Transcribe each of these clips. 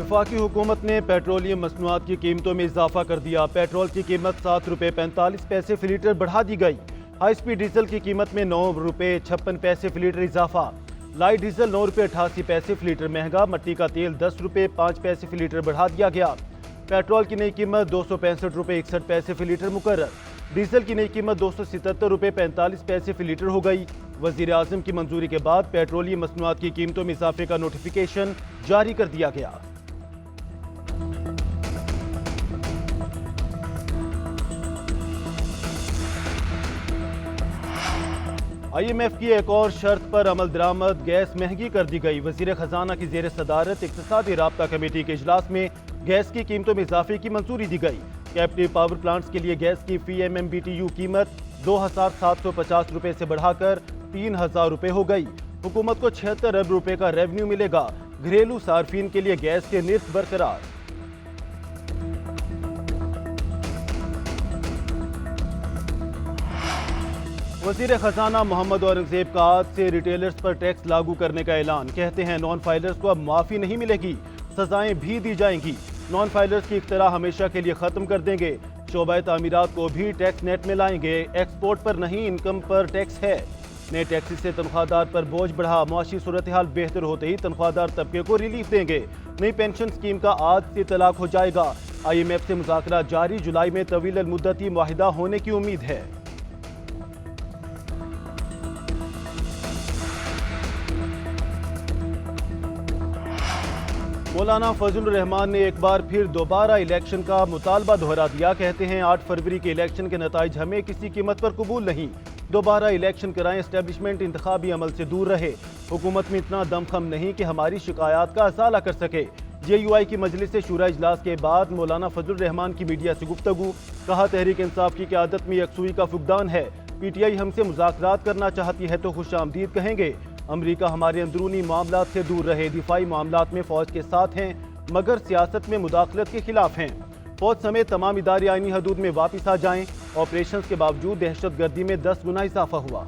वफाकी हुकूमत ने पेट्रोलियम मसनूआत की कीमतों में इजाफा कर दिया। पेट्रोल की कीमत 7 रुपये 45 पैसे फी लीटर बढ़ा दी गई। हाई स्पीड डीजल की कीमत में 9 रुपये 56 पैसे फी लीटर इजाफा। लाइट डीजल 9 रुपये 88 पैसे फी लीटर महंगा। मट्टी का तेल 10 रुपये 5 पैसे फी लीटर बढ़ा दिया गया। पेट्रोल की नई कीमत 265 रुपये 61 पैसे फी लीटर मुकर्रर। डीजल की नई कीमत 277 रुपये 45 पैसे फी लीटर हो गई। वजीर आजम की मंजूरी के बाद पेट्रोलियम मसनूआत की कीमतों में इजाफे का नोटिफिकेशन जारी कर दिया गया। IMF की एक और शर्त पर अमल दरामद, गैस महंगी कर दी गई। वजीर खजाना की जेर सदारत इक्तिसादी राब्ता कमेटी के इजलास में गैस की कीमतों में इजाफे की मंजूरी दी गई। कैप्टिव पावर प्लांट्स के लिए गैस की फी MMBTU कीमत 2,750 रुपये से बढ़ाकर 3,000 रुपये हो गई। हुकूमत को 76 अरब रुपये का रेवेन्यू मिलेगा। घरेलू सार्फिन के लिए गैस के निर्ख बरकरार। वजीर खजाना मोहम्मद औरंगजेब का आज से रिटेलर्स पर टैक्स लागू करने का ऐलान। कहते हैं नॉन फाइलर्स को अब माफी नहीं मिलेगी, सजाएं भी दी जाएंगी। नॉन फाइलर्स की इख्तरा हमेशा के लिए खत्म कर देंगे। शोबा तामीरात को भी टैक्स नेट में लाएंगे। एक्सपोर्ट पर नहीं, इनकम पर टैक्स है। नए टैक्स से तनख्वाहदार पर बोझ बढ़ा। मुआशी सूरत हाल बेहतर होते ही तनख्वाहदार तबके को रिलीफ देंगे। नई पेंशन स्कीम का आज से तलाक हो जाएगा। IMF से मुज़ाकरा जारी। जुलाई में तवील मुद्दती मुआहिदा होने की उम्मीद है। मौलाना फजलुर रहमान ने एक बार फिर दोबारा इलेक्शन का मुतालबा दोहरा दिया। कहते हैं 8 फरवरी के इलेक्शन के नताइज हमें किसी कीमत पर कबूल नहीं। दोबारा इलेक्शन कराएं। एस्टेब्लिशमेंट इंतखाबी अमल से दूर रहे। हुकूमत में इतना दमखम नहीं कि हमारी शिकायत का असाला कर सके। JUI की मजलिस शूरा इजलास के बाद मौलाना फजलुर रहमान की मीडिया से गुफ्तगू। कहा तहरीक इंसाफ की क़यादत में यकसुई का फुकदान है। PTI हमसे मुज़ाकरात करना चाहती है तो खुशामदीद कहेंगे। अमरीका हमारे अंदरूनी मामलात से दूर रहे। दिफाई मामलात में फ़ौज के साथ हैं मगर सियासत में मुदाखलत के खिलाफ हैं। फ़ौज समेत तमाम इदारे आईनी हदूद में वापस आ जाएं। ऑपरेशन के बावजूद दहशत गर्दी में 10 गुना इजाफा हुआ।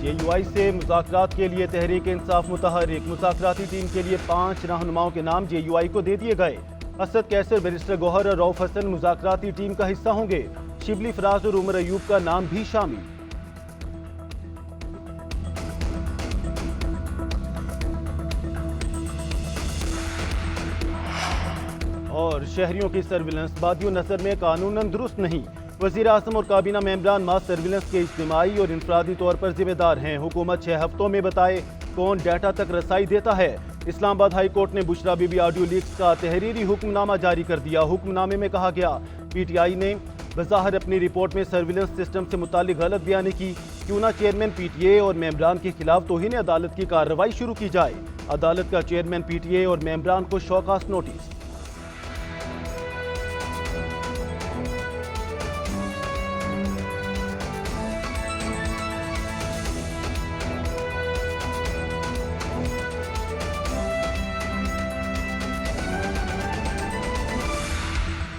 JUI से मुज़ाकरात के लिए तहरीक इंसाफ मुतहरिक। मुज़ाकराती टीम के लिए 5 रहनुमाओं के नाम JUI को दे दिए गए। असद कैसर, बैरिस्टर गौहर और रऊफ हसन मुज़ाकराती टीम का हिस्सा होंगे। शिबली फराज और उमर अयूब का नाम भी शामिल। और शहरियों की सर्विलेंस बादियों नजर में कानूनन दुरुस्त नहीं। वजीर आजम और काबीना मेंबरान मास सर्विलेंस के इज्तिमाई और इनफरादी तौर पर जिम्मेदार हैं। हुकूमत 6 हफ्तों में बताए कौन डाटा तक रसाई देता है। इस्लामाबाद हाई कोर्ट ने बुशरा बीबी ऑडियो लीक्स का तहरीरी हुक्मनामा जारी कर दिया। हुक्मनामे में कहा गया PTI ने बज़ाहिर अपनी रिपोर्ट में सर्विलेंस सिस्टम से मुतालिक गलत बयानी की। क्यों ना चेयरमैन PTA और मेंबरान के खिलाफ तौहीन अदालत की कार्रवाई शुरू की जाए। अदालत का चेयरमैन PTA और मेंबरान को शौकास नोटिस।